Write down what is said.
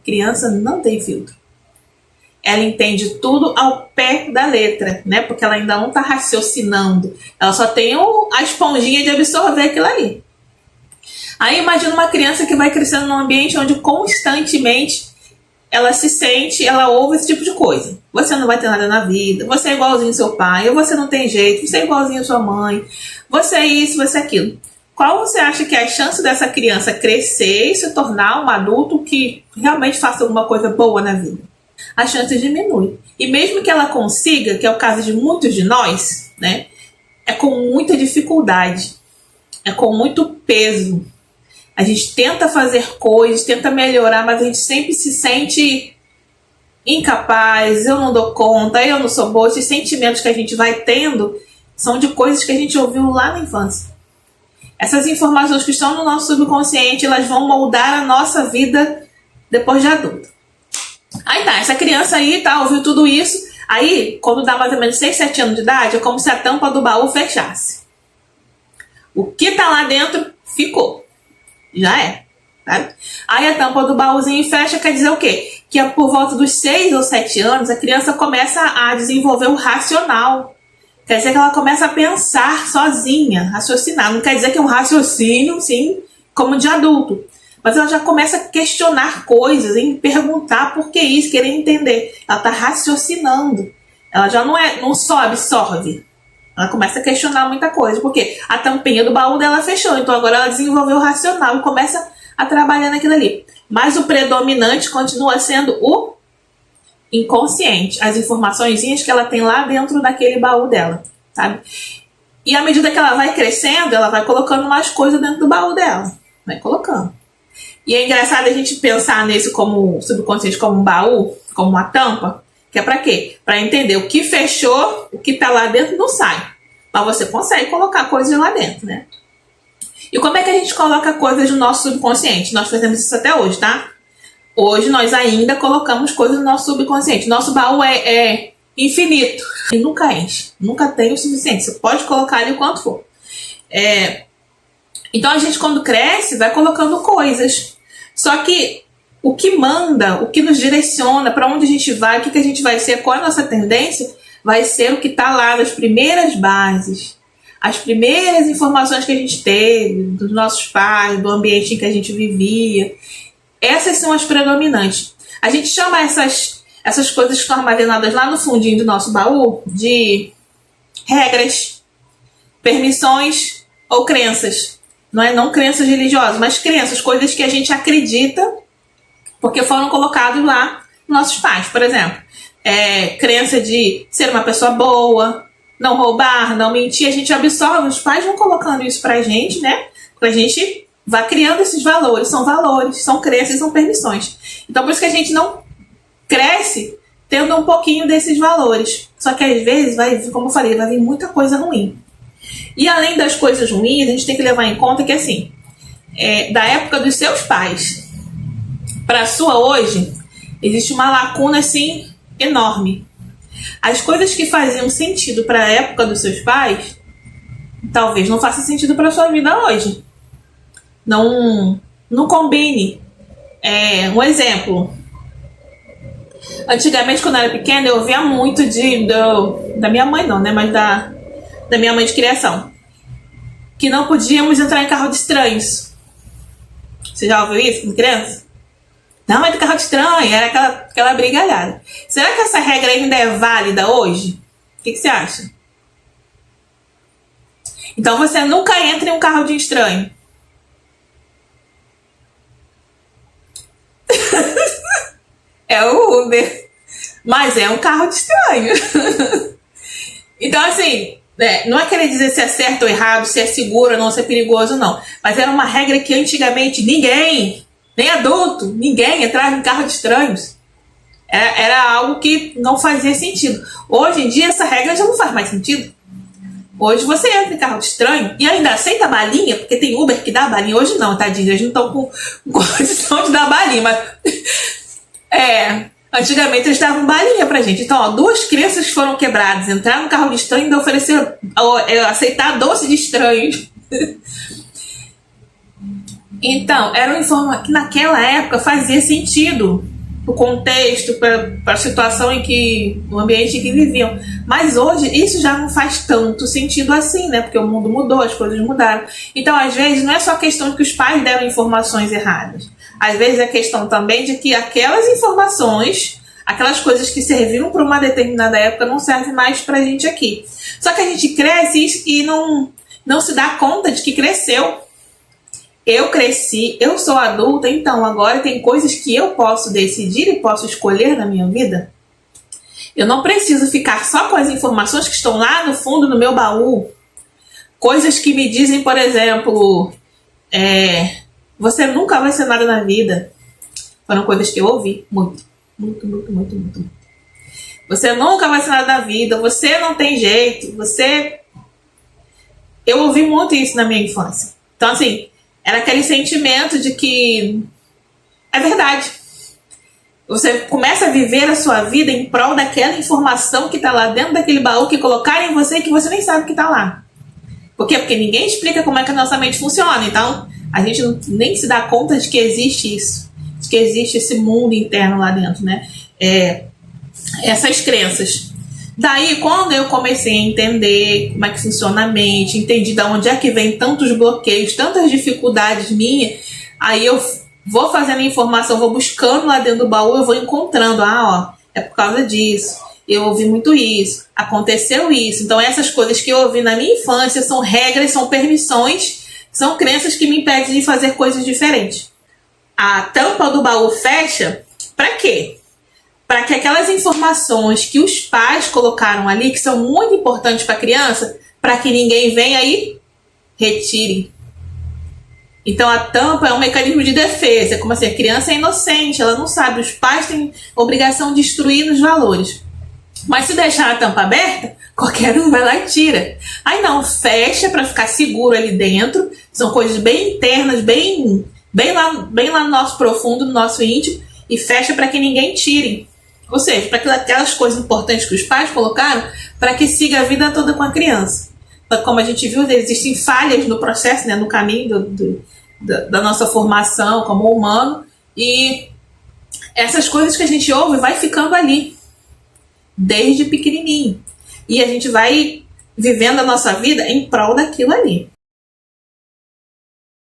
Criança não tem filtro. Ela entende tudo ao pé da letra, né? Porque ela ainda não está raciocinando. Ela só tem a esponjinha de absorver aquilo ali. Aí imagina uma criança que vai crescendo num ambiente onde constantemente ela se sente, ela ouve esse tipo de coisa. Você não vai ter nada na vida, você é igualzinho ao seu pai, ou você não tem jeito, você é igualzinho à sua mãe, você é isso, você é aquilo. Qual você acha que é a chance dessa criança crescer e se tornar um adulto que realmente faça alguma coisa boa na vida? A chance diminui. E mesmo que ela consiga, que é o caso de muitos de nós, né, é com muita dificuldade, é com muito peso. A gente tenta fazer coisas, tenta melhorar, mas a gente sempre se sente incapaz, eu não dou conta, eu não sou boa. Esses sentimentos que a gente vai tendo são de coisas que a gente ouviu lá na infância. Essas informações que estão no nosso subconsciente, elas vão moldar a nossa vida depois de adulto. Aí tá, essa criança aí, tá, ouviu tudo isso. Aí, quando dá mais ou menos 6, 7 anos de idade, é como se a tampa do baú fechasse. O que tá lá dentro, ficou. Já é. Sabe? Aí a tampa do baúzinho fecha, quer dizer o quê? Que por volta dos 6 ou 7 anos, a criança começa a desenvolver o racional. Quer dizer que ela começa a pensar sozinha, raciocinar. Não quer dizer que é um raciocínio, sim, como de adulto. Mas ela já começa a questionar coisas, em perguntar por que isso, querer entender. Ela está raciocinando. Ela já não só absorve. Ela começa a questionar muita coisa. Porque a tampinha do baú dela fechou. Então agora ela desenvolveu o racional e começa a trabalhar naquilo ali. Mas o predominante continua sendo o inconsciente. As informaçõezinhas que ela tem lá dentro daquele baú dela. Sabe? E à medida que ela vai crescendo, ela vai colocando mais coisas dentro do baú dela. Vai colocando. E é engraçado a gente pensar nesse como subconsciente, como um baú, como uma tampa, que é pra quê? Pra entender o que fechou, o que tá lá dentro não sai. Mas você consegue colocar coisas lá dentro, né? E como é que a gente coloca coisas no nosso subconsciente? Nós fazemos isso até hoje, tá? Hoje nós ainda colocamos coisas no nosso subconsciente. Nosso baú é infinito e nunca enche, nunca tem o suficiente. Você pode colocar ali o quanto for. Então a gente, quando cresce, vai colocando coisas. Só que o que manda, o que nos direciona, para onde a gente vai, o que a gente vai ser, qual é a nossa tendência, vai ser o que está lá nas primeiras bases. As primeiras informações que a gente teve, dos nossos pais, do ambiente em que a gente vivia. Essas são as predominantes. A gente chama essas coisas que estão armazenadas lá no fundinho do nosso baú de regras, permissões ou crenças. Não crenças religiosas, mas crenças, coisas que a gente acredita porque foram colocados lá nossos pais. Por exemplo, crença de ser uma pessoa boa, não roubar, não mentir. A gente absorve, os pais vão colocando isso pra gente, né? Pra gente vai criando esses valores, são crenças, são permissões. Então por isso que a gente não cresce tendo um pouquinho desses valores. Só que às vezes, como eu falei, vai vir muita coisa ruim. E além das coisas ruins, a gente tem que levar em conta que, assim, da época dos seus pais para a sua hoje, existe uma lacuna, assim, enorme. As coisas que faziam sentido para a época dos seus pais, talvez não façam sentido para a sua vida hoje. Não combine. Um exemplo. Antigamente, quando eu era pequena, eu ouvia muito da minha mãe, não, né? Mas da minha mãe de criação, que não podíamos entrar em carro de estranhos. Você já ouviu isso com criança? Não, é do carro de estranho, era aquela brigalhada. Será que essa regra ainda é válida hoje? O que você acha? Então você nunca entra em um carro de estranho. É o Uber, mas é um carro de estranho. Então, assim, não é querer dizer se é certo ou errado, se é seguro ou não, se é perigoso ou não. Mas era uma regra que antigamente ninguém, nem adulto, ninguém entrava em carro de estranhos. Era algo que não fazia sentido. Hoje em dia essa regra já não faz mais sentido. Hoje você entra em carro de estranho e ainda aceita balinha, porque tem Uber que dá balinha. Hoje não, tadinho, eles não estão com condição de dar balinha, mas antigamente eles davam balinha pra gente. Então, 2 crianças foram quebradas, entraram no carro de estranho e ainda ofereceram aceitar doce de estranhos. Então, era uma forma que naquela época fazia sentido. o contexto, para a situação em que, o ambiente em que viviam. Mas hoje isso já não faz tanto sentido assim, né? Porque o mundo mudou, as coisas mudaram. Então, às vezes, não é só questão de que os pais deram informações erradas. Às vezes é questão também de que aquelas informações, aquelas coisas que serviram para uma determinada época não servem mais para a gente aqui. Só que a gente cresce e não se dá conta de que cresceu. Eu cresci, eu sou adulta, então agora tem coisas que eu posso decidir e posso escolher na minha vida. Eu não preciso ficar só com as informações que estão lá no fundo do meu baú. Coisas que me dizem, por exemplo, você nunca vai ser nada na vida. Foram coisas que eu ouvi muito. Você nunca vai ser nada na vida, você não tem jeito, Eu ouvi muito isso na minha infância. Então, assim, era aquele sentimento de que é verdade. Você começa a viver a sua vida em prol daquela informação que está lá dentro daquele baú que colocaram em você e que você nem sabe que está lá. Por quê? Porque ninguém explica como é que a nossa mente funciona. Então, a gente nem se dá conta de que existe isso. De que existe esse mundo interno lá dentro, né? Essas crenças. Daí, quando eu comecei a entender como é que funciona a mente, entendi de onde é que vem tantos bloqueios, tantas dificuldades minhas, aí eu vou fazendo a informação, vou buscando lá dentro do baú, eu vou encontrando, é por causa disso, eu ouvi muito isso, aconteceu isso. Então essas coisas que eu ouvi na minha infância são regras, são permissões, são crenças que me impedem de fazer coisas diferentes. A tampa do baú fecha, para quê? Para que aquelas informações que os pais colocaram ali, que são muito importantes para a criança, para que ninguém venha e retire. Então a tampa é um mecanismo de defesa. Como assim? A criança é inocente, ela não sabe. Os pais têm obrigação de instruir nos valores. Mas se deixar a tampa aberta, qualquer um vai lá e tira. Aí não, fecha para ficar seguro ali dentro. São coisas bem internas, bem lá no nosso profundo, no nosso íntimo. E fecha para que ninguém tire. Ou seja, para aquelas coisas importantes que os pais colocaram, para que siga a vida toda com a criança. Como a gente viu, existem falhas no processo, né, no caminho da nossa formação como humano, e essas coisas que a gente ouve vai ficando ali, desde pequenininho. E a gente vai vivendo a nossa vida em prol daquilo ali.